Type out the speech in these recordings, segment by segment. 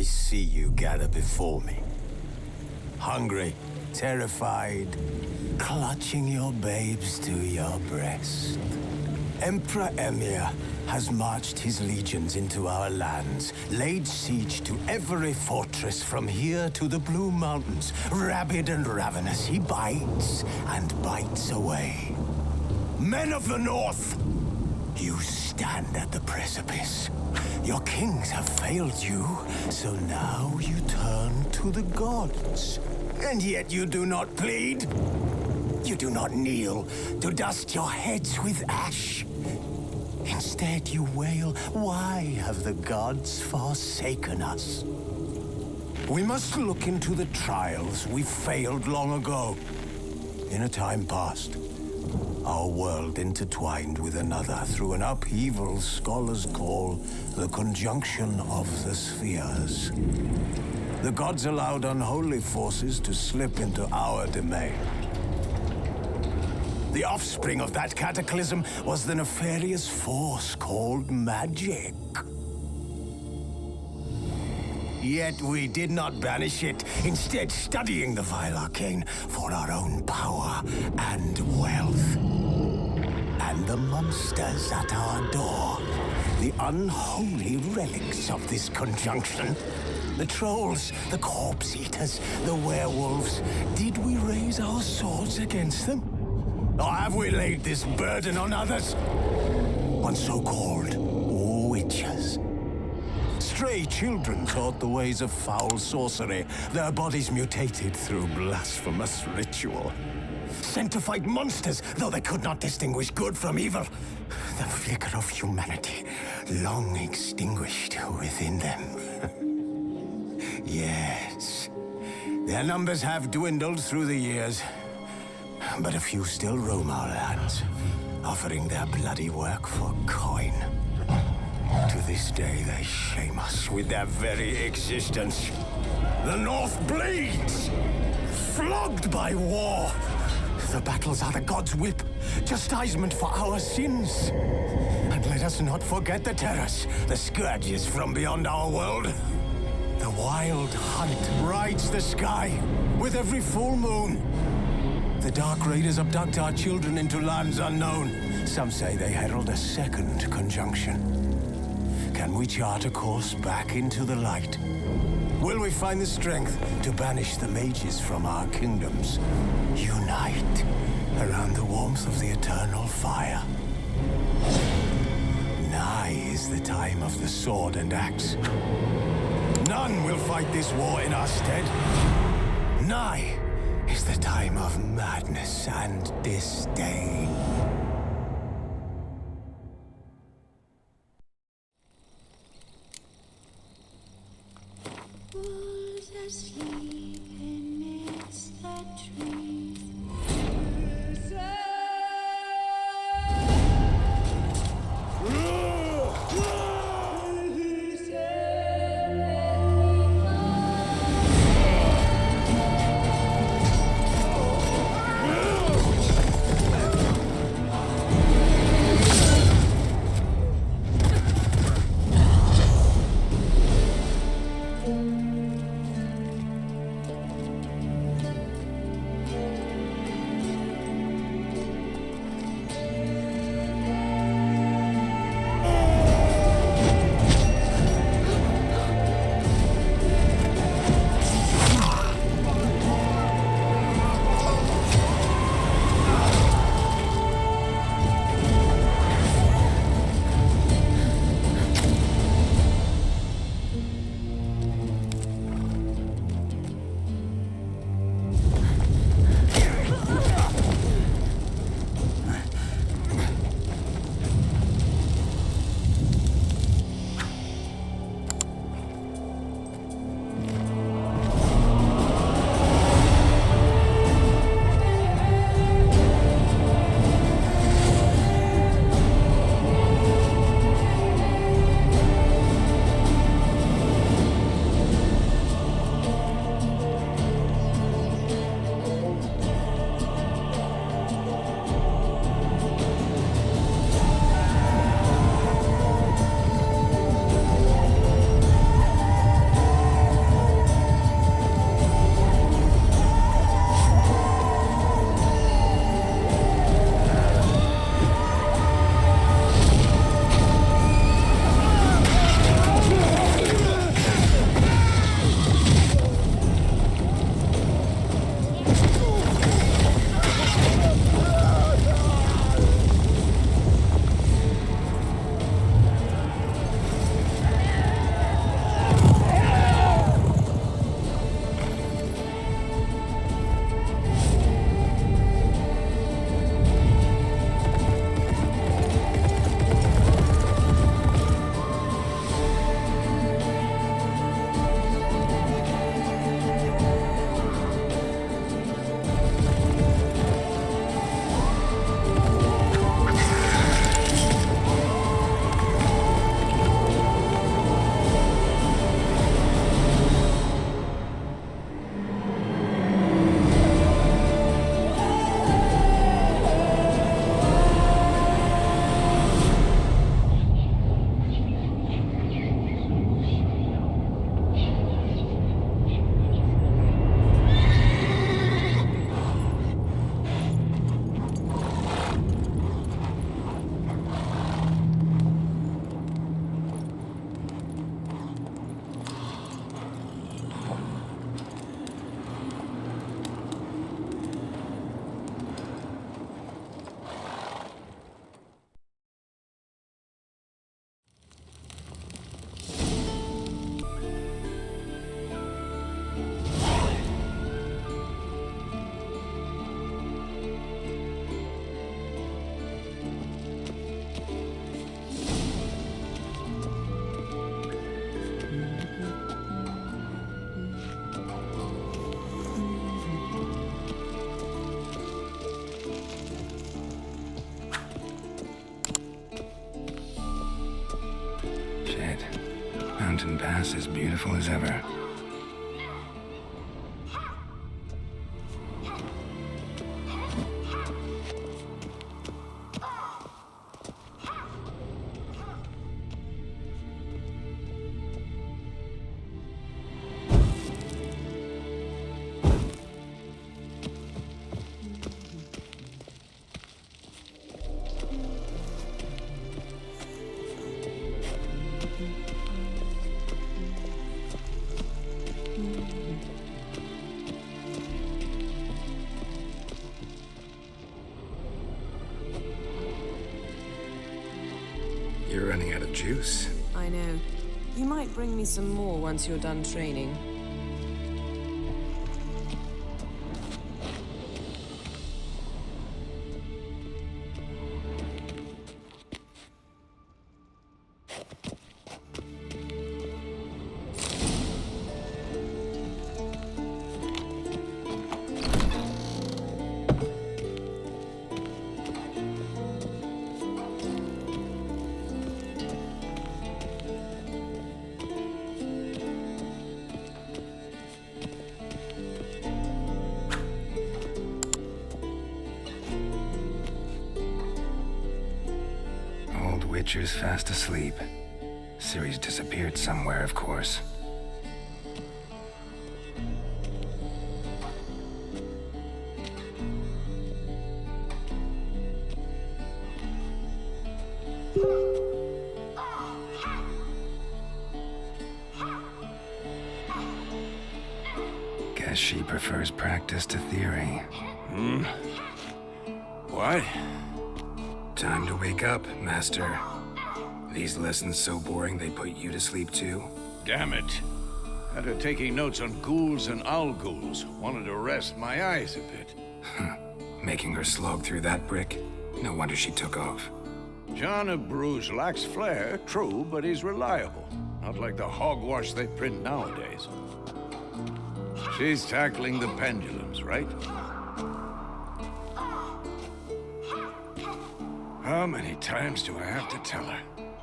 see you gather before me. Hungry, terrified, clutching your babes to your breast. Emperor Emhyr has marched his legions into our lands, laid siege to every fortress from here to the Blue Mountains. Rabid and ravenous, he bites and bites away. Men of the North, you stand at the precipice. Your kings have failed you, so now you turn to the gods. And yet you do not plead. You do not kneel to dust your heads with ash. Instead you wail, why have the gods forsaken us? We must look into the trials we failed long ago. In a time past, our world intertwined with another through an upheaval scholars call the conjunction of the spheres. The gods allowed unholy forces to slip into our domain. The offspring of that cataclysm was the nefarious force called magic. Yet we did not banish it, instead studying the vile arcane for our own power and wealth. And the monsters at our door, the unholy relics of this conjunction. The trolls, the corpse eaters, the werewolves. Did we raise our swords against them? Or have we laid this burden on others? On so-called witches. Stray children taught the ways of foul sorcery, their bodies mutated through blasphemous ritual. Sent to fight monsters, though they could not distinguish good from evil. The flicker of humanity, long extinguished within them. Yes, their numbers have dwindled through the years, but a few still roam our lands, offering their bloody work for coin. To this day, they shame us with their very existence. The North bleeds, flogged by war. The battles are the gods' whip, chastisement for our sins. And let us not forget the terrors, the scourges from beyond our world. The wild hunt rides the sky with every full moon. The Dark Raiders abduct our children into lands unknown. Some say they herald a second conjunction. Can we chart a course back into the light? Will we find the strength to banish the mages from our kingdoms? Unite around the warmth of the eternal fire. Nigh is the time of the sword and axe. None will fight this war in our stead. Nigh is the time of madness and disdain. Wolves asleep amidst the trees. mountain pass as beautiful as ever. You're running out of juice. I know. You might bring me some more once you're done training. Witcher's fast asleep. Ciri's disappeared somewhere, of course. Guess she prefers practice to theory. What? Time to wake up, Master. These lessons so boring they put you to sleep too? Damn it. After taking notes on ghouls and owl ghouls, wanted to rest my eyes a bit. Making her slog through that brick? No wonder she took off. John of Bruges lacks flair, true, but he's reliable. Not like the hogwash they print nowadays. She's tackling the pendulums, right? How many times do I have to tell her?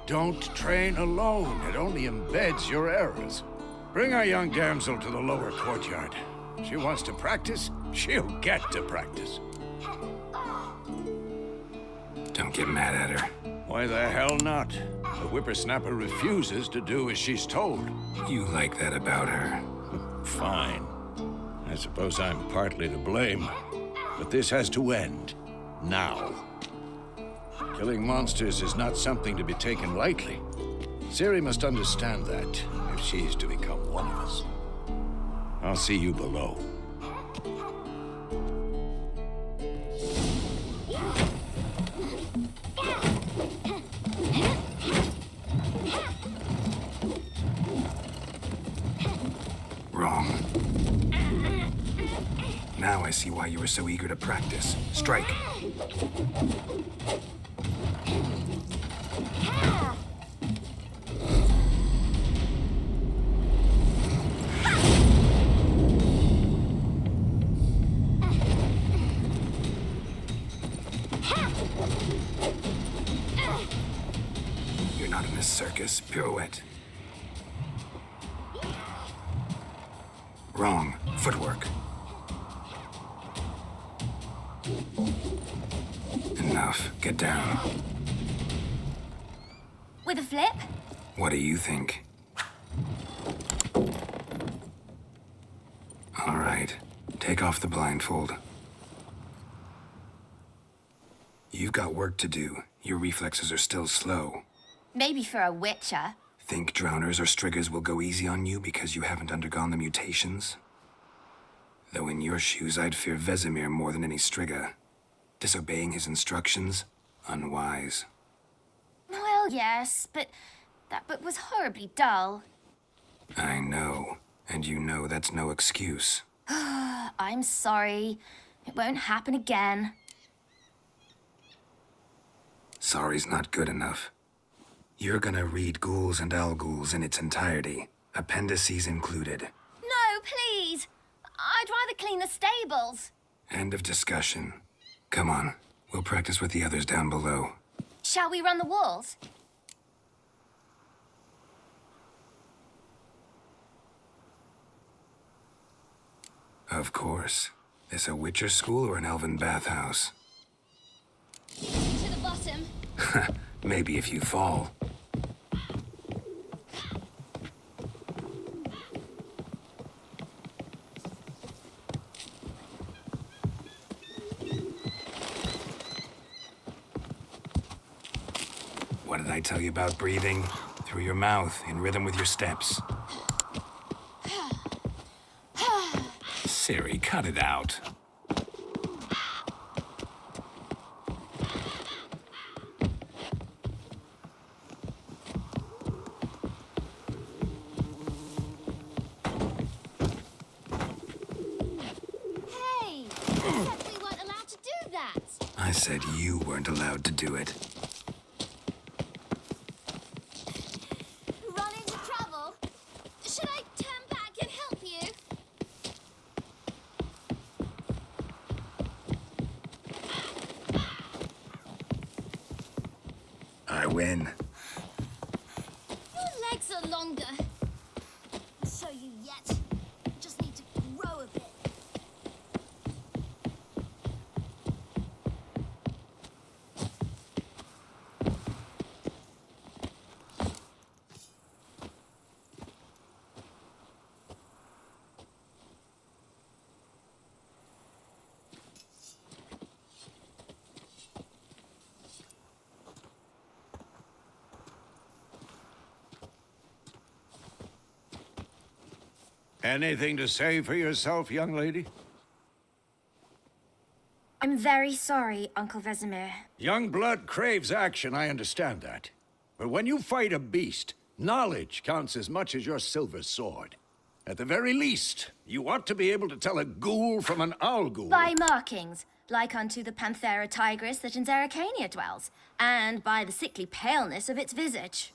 Don't train alone. It only embeds your errors. Bring our young damsel to the lower courtyard. She wants to practice, she'll get to practice. Don't get mad at her. Why the hell not? The whippersnapper refuses to do as she's told. You like that about her. Fine. I suppose I'm partly to blame. But this has to end. Now. Killing monsters is not something to be taken lightly. Ciri must understand that, if she's to become one of us. I'll see you below. Wrong. Now I see why you were so eager to practice. Strike. You're not in a circus. Pirouette. Wrong. Footwork. Enough. Get down. With a flip? What do you think? All right. Take off the blindfold. You've got work to do. Your reflexes are still slow. Maybe for a witcher. Think drowners or striggers will go easy on you because you haven't undergone the mutations? Though in your shoes, I'd fear Vesemir more than any strigger. Disobeying his instructions? Unwise. Well, yes, but that book was horribly dull. I know. And you know that's no excuse. I'm sorry. It won't happen again. Sorry's not good enough. You're gonna read Ghouls and Owlghouls in its entirety, appendices included. No, please. I'd rather clean the stables. End of discussion. Come on, we'll practice with the others down below. Shall we run the walls? Of course. This a Witcher school or an elven bathhouse? To the bottom. Maybe if you fall. What did I tell you about breathing? Through your mouth, in rhythm with your steps. Siri, cut it out. Hey! I said we weren't allowed to do that. I said you weren't allowed to do it. Run into trouble? Should I turn back and help you? I win. Your legs are longer. I'll show you yet. Just need to grow a bit. Anything to say for yourself, young lady? I'm very sorry, Uncle Vesemir. Young blood craves action, I understand that. But when you fight a beast, knowledge counts as much as your silver sword. At the very least, you ought to be able to tell a ghoul from an owl ghoul. By markings, like unto the Panthera tigris that in Zerrikania dwells, and by the sickly paleness of its visage.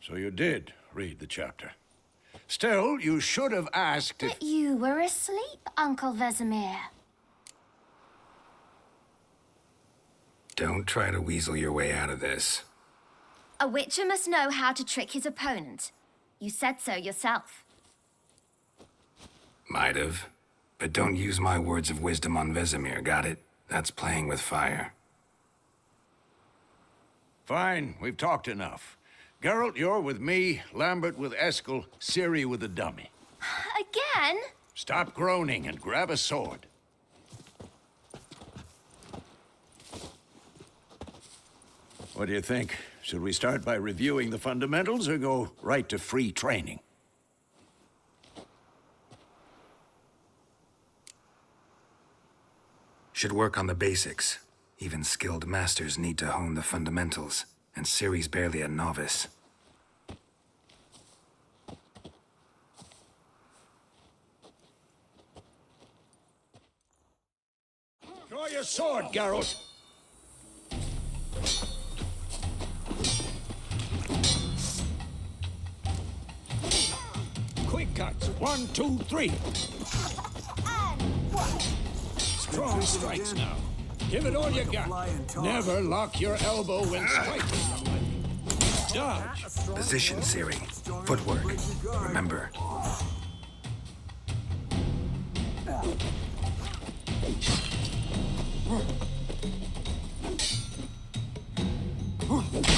So you did read the chapter. Still, you should have asked if... But you were asleep, Uncle Vesemir. Don't try to weasel your way out of this. A witcher must know how to trick his opponent. You said so yourself. Might have. But don't use my words of wisdom on Vesemir, got it? That's playing with fire. Fine, we've talked enough. Geralt, you're with me, Lambert with Eskel, Ciri with the dummy. Again? Stop groaning and grab a sword. What do you think? Should we start by reviewing the fundamentals or go right to free training? Should work on the basics. Even skilled masters need to hone the fundamentals, and Ciri's barely a novice. Draw your sword, Geralt! Quick cuts. 1, 2, 3. Strong strikes now. Give it all you got. Never lock your elbow when striking, young lady. Dodge. Position, Ciri. Footwork. Remember.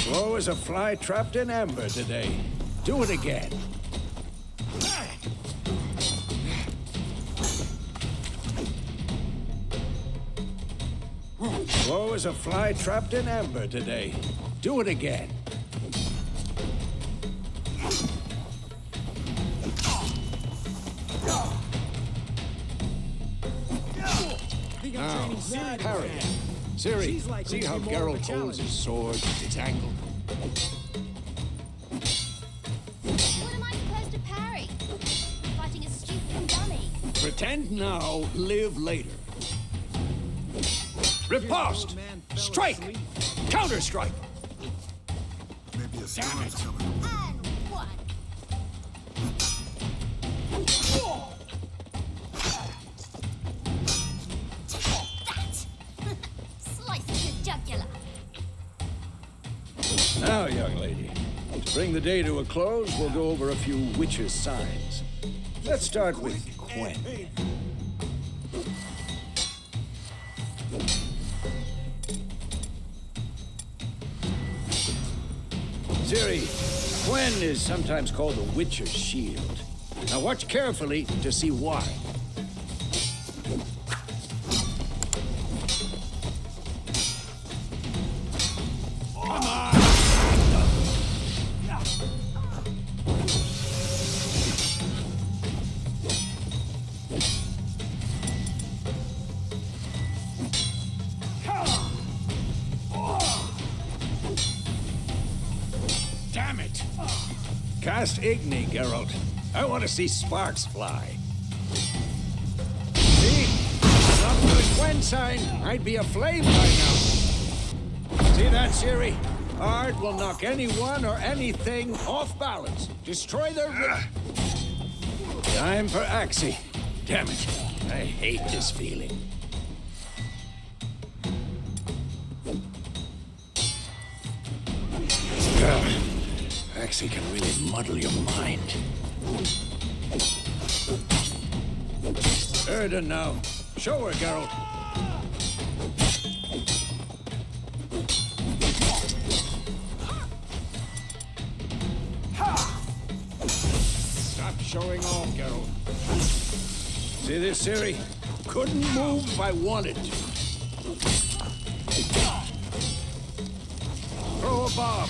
Slow as a fly trapped in amber today. Do it again. Slow as a fly trapped in amber today. Do it again. Now, parry. Ciri, see how Geralt holds his sword, its angle? What am I supposed to parry? Fighting a stupid dummy. Pretend now, live later. Riposte! Strike! Counter-strike! Maybe a storm's coming. And one. That! Slice the jugular. Now, young lady, to bring the day to a close, we'll go over a few witches' signs. Let's start with Quen. Ciri, Quen is sometimes called the Witcher's Shield. Now watch carefully to see why. Damn it! Cast Igni, Geralt. I want to see sparks fly. See? Not for the Quen sign, I'd be aflame by now. See that, Ciri? Art will knock anyone or anything off balance. Destroy their... Time for Axii. Damn it. I hate this feeling. Axii can really muddle your mind. Erden now. Show her, Geralt. Stop showing off, Geralt. See this, Ciri? Couldn't move if I wanted to. Throw a bomb.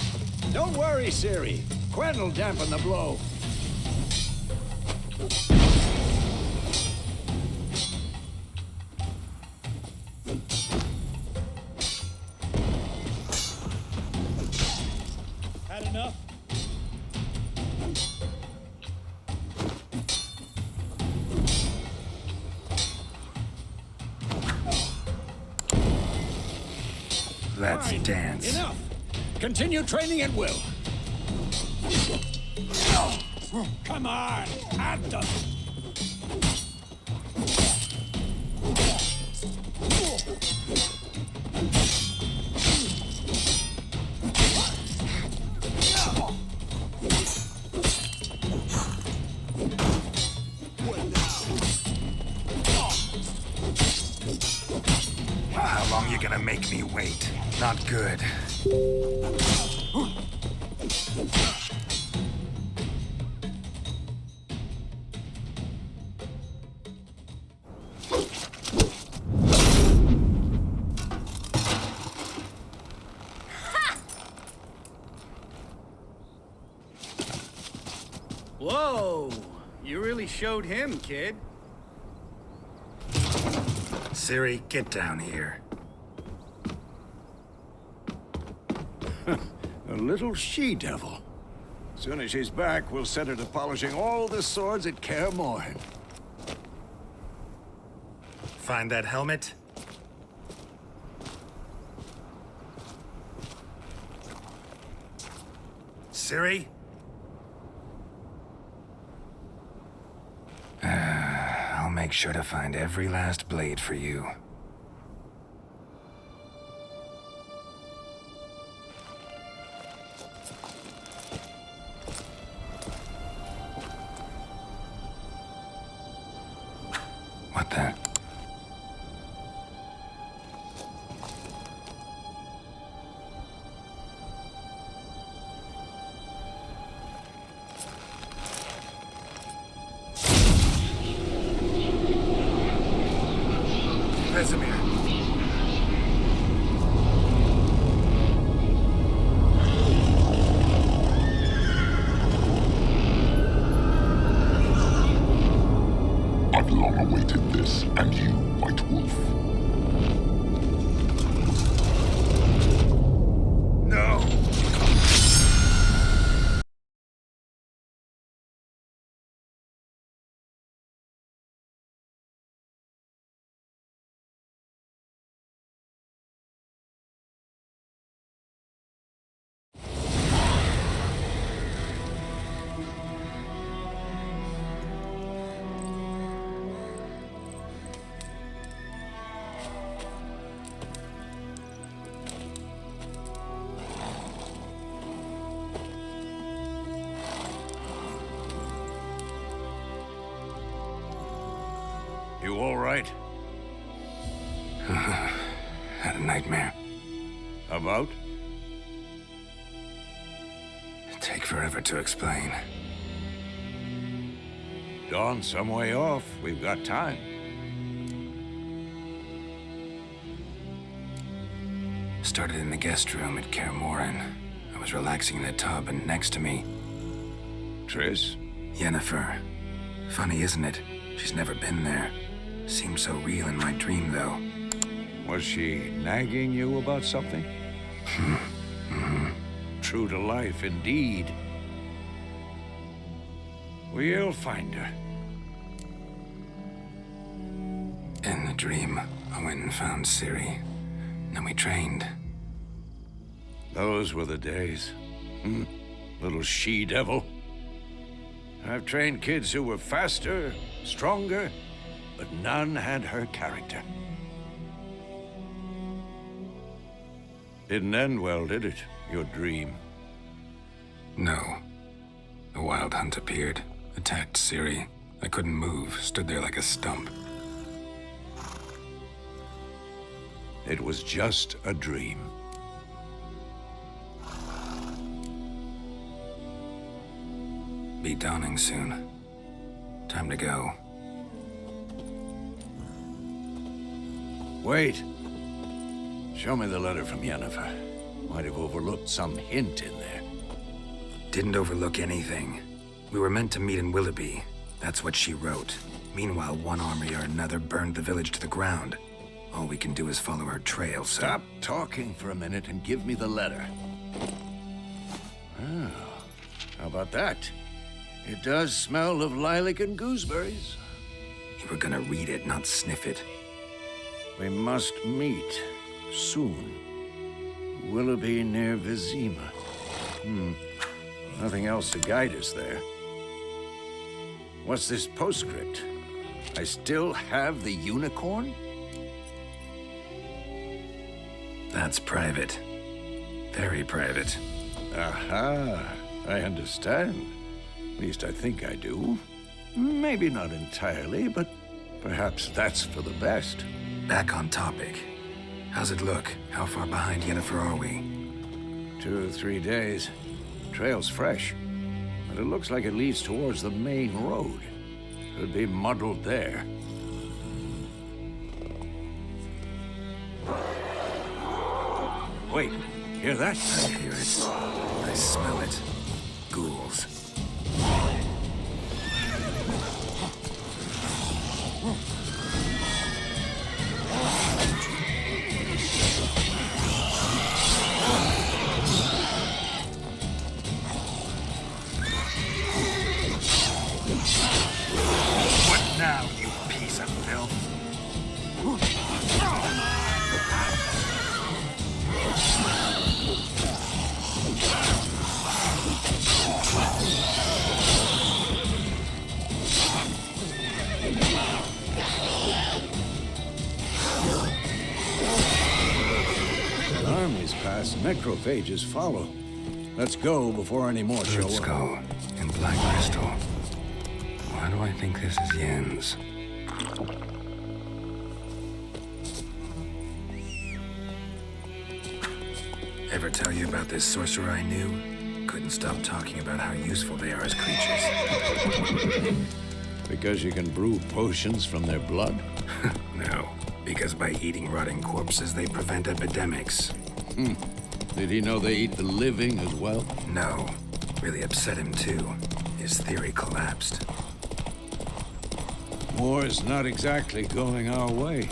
Don't worry, Ciri. Quen will dampen the blow. Had enough? Let's Fine. dance. Enough! Continue training at will. Come on, at them! How long you gonna make me wait? Not good. Whoa! You really showed him, kid. Ciri, get down here. A little she-devil. Soon as she's back, we'll set her to polishing all the swords at Kaer Morhen. Find that helmet? Ciri? I'll make sure to find every last blade for you. What the? Vesemir. I've long awaited this, About? Take forever to explain. Dawn's some way off. We've got time. Started in the guest room at Kaer Morhen. I was relaxing in the tub, and next to me, Triss? Yennefer. Funny, isn't it? She's never been there. Seemed so real in my dream, though. Was she nagging you about something? True to life, indeed. We'll find her. In the dream, I went and found Ciri. Then we trained. Those were the days. Little she-devil. I've trained kids who were faster, stronger, but none had her character. Didn't end well, did it? Your dream? No. The Wild Hunt appeared, attacked Ciri. I couldn't move, stood there like a stump. It was just a dream. Be dawning soon. Time to go. Wait. Show me the letter from Yennefer. Might have overlooked some hint in there. Didn't overlook anything. We were meant to meet in Willoughby. That's what she wrote. Meanwhile, one army or another burned the village to the ground. All we can do is follow her trail, so... Stop talking for a minute and give me the letter. Oh, how about that? It does smell of lilac and gooseberries. You were gonna read it, not sniff it. We must meet soon. Willoughby near Vizima. Nothing else to guide us there. What's this postscript? I still have the unicorn? That's private. Very private. Aha, I understand. At least I think I do. Maybe not entirely, but perhaps that's for the best. Back on topic. How's it look? How far behind Yennefer are we? 2 or 3 days. Trail's fresh, but it looks like it leads towards the main road. Could be muddled there. Wait, hear that? I hear it. I smell it. Ghouls. What now, you piece of filth? Armies pass, necrophages follow. Let's go before any more show Bird up. skull and black crystal. Why do I think this is Yen's? Ever tell you about this sorcerer I knew? Couldn't stop talking about how useful they are as creatures. Because you can brew potions from their blood? No, because by eating rotting corpses, they prevent epidemics. Did he know they eat the living as well? No, really upset him too. His theory collapsed. War's not exactly going our way.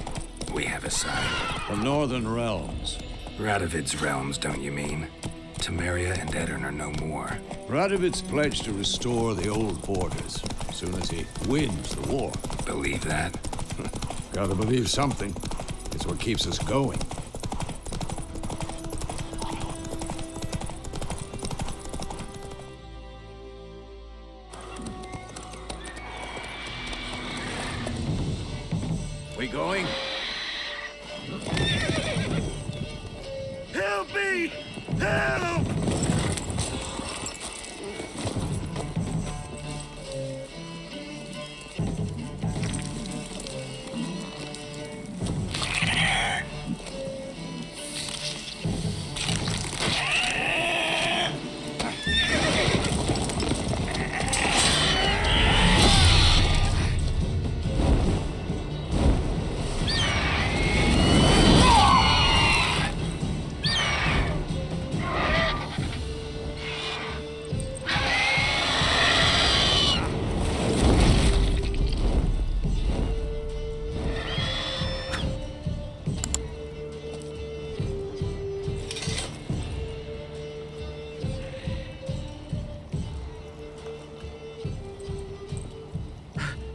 We have a side. The Northern Realms. Radovid's realms, don't you mean? Temeria and Edirn are no more. Radovid's pledged to restore the old borders as soon as he wins the war. Believe that? Gotta believe something. It's what keeps us going. We going? Help me! Help!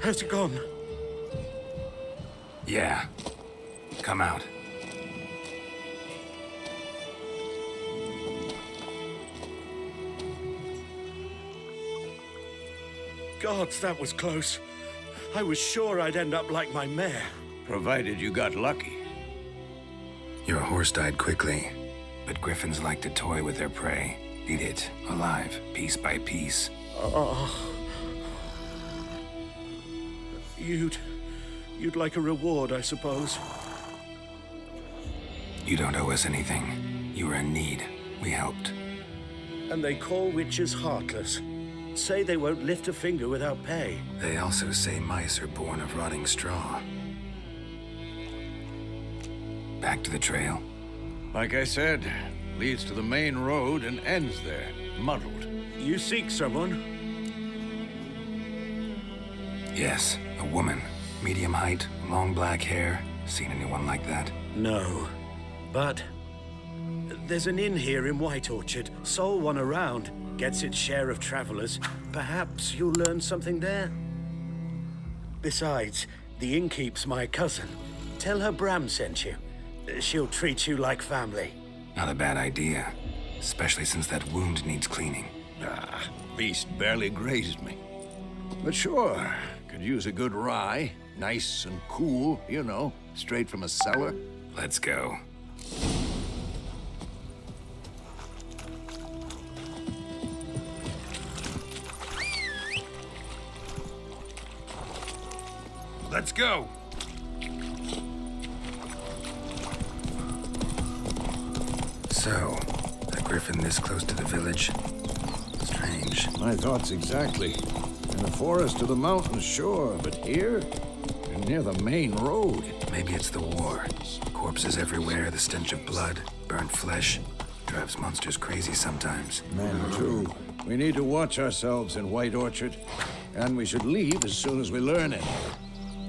Has it gone? Yeah. Come out. Gods, that was close. I was sure I'd end up like my mare. Provided you got lucky. Your horse died quickly, but griffins like to toy with their prey. Eat it, alive, piece by piece. You'd like a reward, I suppose. You don't owe us anything. You were in need. We helped. And they call witches heartless. Say they won't lift a finger without pay. They also say mice are born of rotting straw. Back to the trail. Like I said, leads to the main road and ends there, muddled. You seek someone? Yes, a woman. Medium height, long black hair. Seen anyone like that? No. But there's an inn here in White Orchard. Sole one around. Gets its share of travelers. Perhaps you'll learn something there. Besides, the innkeep's my cousin. Tell her Bram sent you. She'll treat you like family. Not a bad idea. Especially since that wound needs cleaning. Beast barely grazed me. But sure, could use a good rye. Nice and cool, you know, straight from a cellar. Let's go. Let's go. So, a griffin this close to the village? Strange. My thoughts exactly. In the forest or the mountains, sure, but here? You're near the main road. Maybe it's the war. Corpses everywhere, the stench of blood, burnt flesh. Drives monsters crazy sometimes. Men, too. We need to watch ourselves in White Orchard. And we should leave as soon as we learn anything.